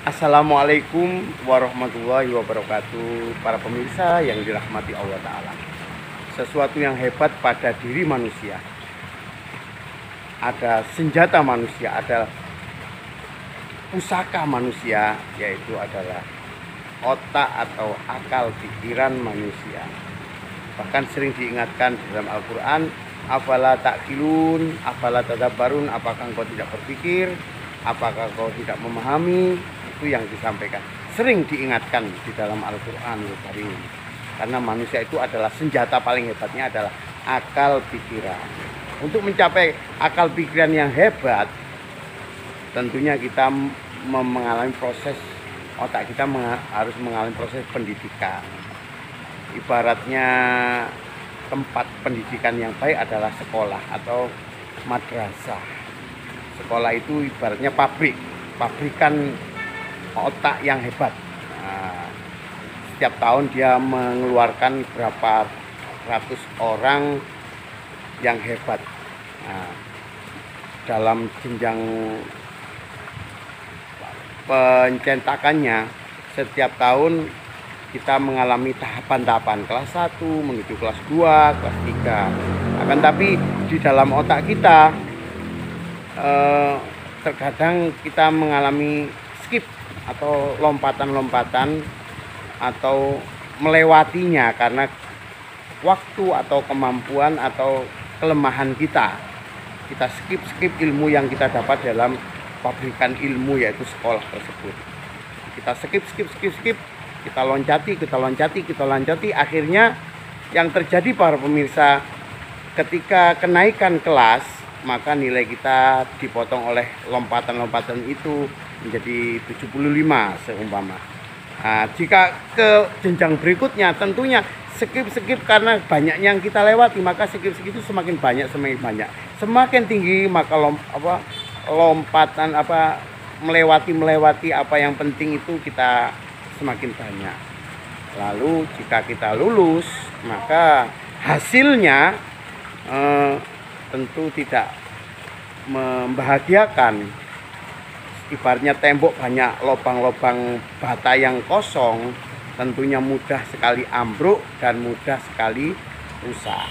Assalamualaikum warahmatullahi wabarakatuh. Para pemirsa yang dirahmati Allah Ta'ala, sesuatu yang hebat pada diri manusia, ada senjata manusia, ada pusaka manusia, yaitu adalah otak atau akal pikiran manusia. Bahkan sering diingatkan di dalam Al-Quran, afala ta'qilun, afala tadabbarun, apakah engkau tidak berpikir, apakah engkau tidak memahami. Itu yang disampaikan, sering diingatkan di dalam Al-Quran Karim. Karena manusia itu adalah senjata paling hebatnya adalah akal pikiran. Untuk mencapai akal pikiran yang hebat, tentunya kita mengalami proses, otak kita harus mengalami proses pendidikan. Ibaratnya tempat pendidikan yang baik adalah sekolah atau madrasah. Sekolah itu ibaratnya pabrikan otak yang hebat. Setiap tahun dia mengeluarkan berapa ratus orang yang hebat. Dalam jenjang pencetakannya, setiap tahun kita mengalami tahapan-tahapan kelas 1 menuju kelas 2, kelas 3. Akan tapi di dalam otak kita terkadang kita mengalami skip atau lompatan-lompatan atau melewatinya karena waktu atau kemampuan atau kelemahan kita. Kita skip ilmu yang kita dapat dalam pabrikan ilmu, yaitu sekolah tersebut. Kita skip, kita loncati. Akhirnya yang terjadi para pemirsa, ketika kenaikan kelas, maka nilai kita dipotong oleh lompatan-lompatan itu menjadi 75 seumpama. Jika ke jenjang berikutnya, tentunya skip karena banyak yang kita lewati, maka skip itu semakin banyak. Semakin tinggi maka lompatan melewati apa yang penting itu kita semakin banyak. Lalu jika kita lulus, maka hasilnya tentu tidak membahagiakan. Ibaratnya tembok banyak lubang-lubang bata yang kosong, tentunya mudah sekali ambruk dan mudah sekali rusak.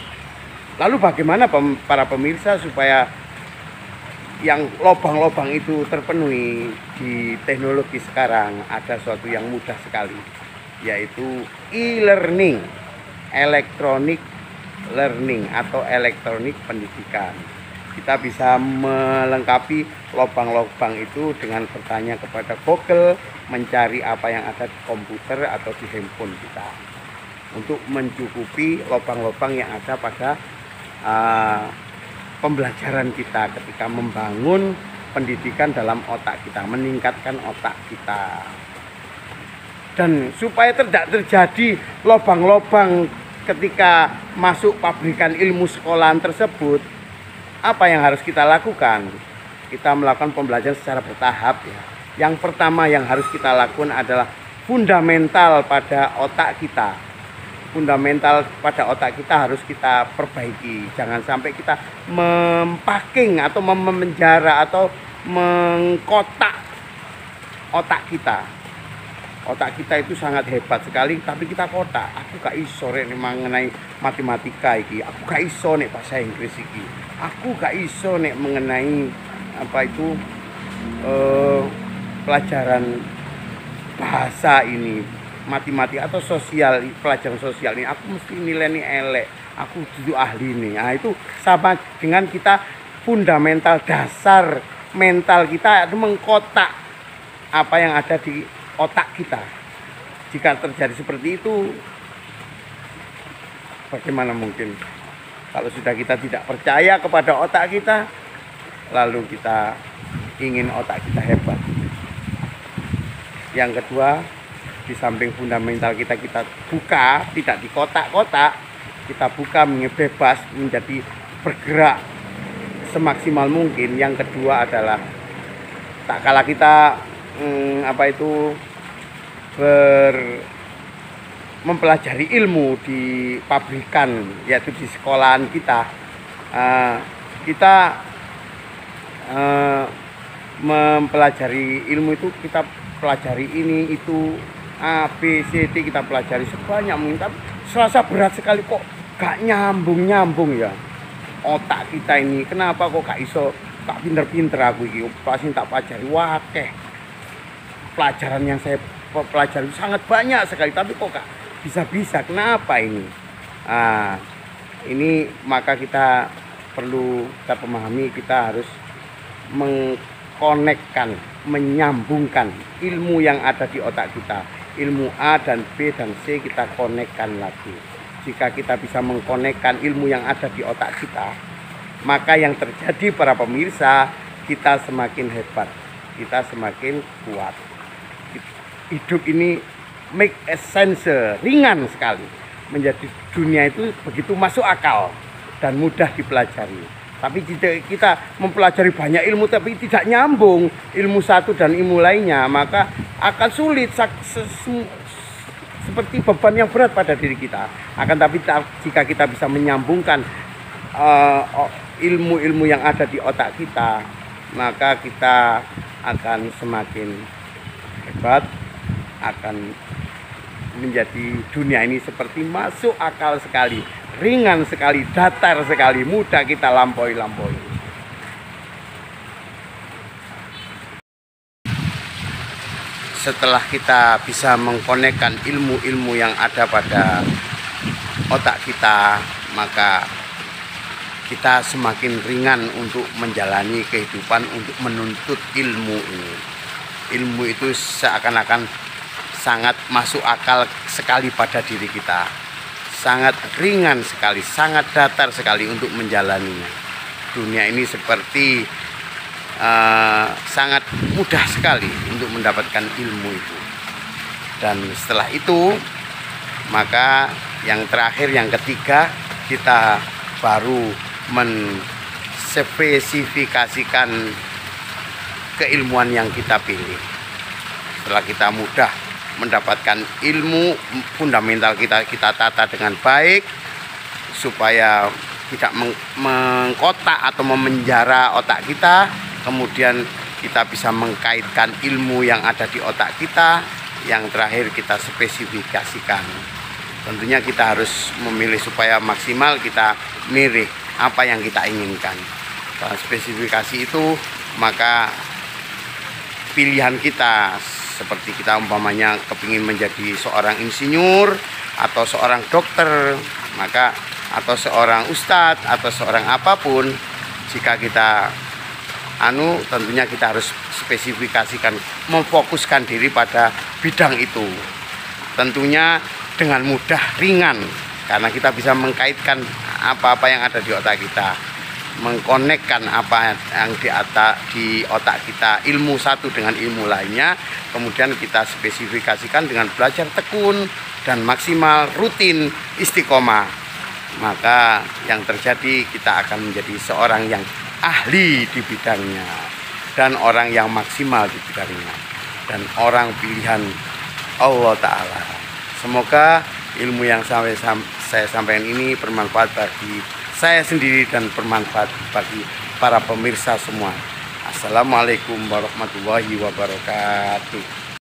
Lalu bagaimana para pemirsa supaya yang lubang-lubang itu terpenuhi? Di teknologi sekarang ada sesuatu yang mudah sekali, yaitu e-learning, electronic learning atau elektronik pendidikan. Kita bisa melengkapi lubang-lubang itu dengan bertanya kepada Google, mencari apa yang ada di komputer atau di handphone kita, untuk mencukupi lubang-lubang yang ada pada pembelajaran kita ketika membangun pendidikan dalam otak kita, meningkatkan otak kita. Dan supaya tidak terjadi lubang-lubang ketika masuk pabrikan ilmu sekolahan tersebut, apa yang harus kita lakukan? Kita melakukan pembelajaran secara bertahap ya. Yang pertama yang harus kita lakukan adalah fundamental pada otak kita. Fundamental pada otak kita harus kita perbaiki. Jangan sampai kita mempaking atau memenjara atau mengkotak otak kita. Otak kita itu sangat hebat sekali, tapi kita kotak. Aku gak iso nek mengenai matematika iki. Aku gak iso nek bahasa Inggris iki. Aku gak iso nek mengenai pelajaran bahasa ini, matematika atau sosial, pelajaran sosial ini. Aku mesti nilainya elek. Aku duduk ahli nih. Nah, itu sama dengan kita fundamental dasar mental kita itu mengkotak apa yang ada di otak kita. Jika terjadi seperti itu, bagaimana mungkin kalau sudah kita tidak percaya kepada otak kita, lalu kita ingin otak kita hebat. Yang kedua, di samping fundamental kita buka, tidak di kotak-kotak, kita buka bebas menjadi bergerak semaksimal mungkin. Yang kedua adalah tak kala kita mempelajari ilmu di pabrikan, yaitu di sekolahan kita, kita mempelajari ilmu itu kita pelajari ini itu A B C D, kita pelajari sebanyak mungkin, tapi serasa berat sekali, kok gak nyambung ya otak kita ini. Kenapa kok gak iso, gak pinter-pinter aku iki pasti tak pelajari. Wah, pelajaran yang saya pelajari sangat banyak sekali, tapi kok gak bisa-bisa, kenapa ini? Ini maka kita perlu kita pahami, kita harus mengkonekkan, menyambungkan ilmu yang ada di otak kita, ilmu A dan B dan C, kita konekkan lagi. Jika kita bisa mengkonekkan ilmu yang ada di otak kita, maka yang terjadi para pemirsa, kita semakin hebat, kita semakin kuat. Hidup ini make a sense, ringan sekali. Menjadi dunia itu begitu masuk akal dan mudah dipelajari. Tapi jika kita mempelajari banyak ilmu tapi tidak nyambung ilmu satu dan ilmu lainnya, maka akan sulit, seperti beban yang berat pada diri kita. Akan tapi jika kita bisa menyambungkan ilmu-ilmu yang ada di otak kita, maka kita akan semakin hebat, akan menjadi dunia ini seperti masuk akal sekali, ringan sekali, datar sekali, mudah kita lampaui. Setelah kita bisa mengkonekkan ilmu-ilmu yang ada pada otak kita, maka kita semakin ringan untuk menjalani kehidupan, untuk menuntut ilmu ini. Ilmu itu seakan-akan sangat masuk akal sekali pada diri kita, sangat ringan sekali, sangat datar sekali untuk menjalaninya. Dunia ini seperti sangat mudah sekali untuk mendapatkan ilmu itu. Dan setelah itu, maka yang terakhir, yang ketiga, kita baru menspesifikasikan keilmuan yang kita pilih. Setelah kita mudah mendapatkan ilmu fundamental, kita tata dengan baik supaya tidak mengkotak atau memenjara otak kita. Kemudian kita bisa mengkaitkan ilmu yang ada di otak kita. Yang terakhir kita spesifikasikan. Tentunya kita harus memilih supaya maksimal, kita milih apa yang kita inginkan. Dalam spesifikasi itu, maka pilihan kita, seperti kita umpamanya kepingin menjadi seorang insinyur atau seorang dokter, maka atau seorang ustadz atau seorang apapun, jika kita tentunya kita harus spesifikasikan, memfokuskan diri pada bidang itu. Tentunya dengan mudah, ringan, karena kita bisa mengkaitkan apa-apa yang ada di otak kita, mengkonekkan apa yang di otak kita, ilmu satu dengan ilmu lainnya, kemudian kita spesifikasikan dengan belajar tekun dan maksimal, rutin, istiqomah. Maka yang terjadi, kita akan menjadi seorang yang ahli di bidangnya dan orang yang maksimal di bidangnya dan orang pilihan Allah Ta'ala. Semoga ilmu yang saya sampaikan ini bermanfaat bagi saya sendiri dan bermanfaat bagi para pemirsa semua. Assalamualaikum warahmatullahi wabarakatuh.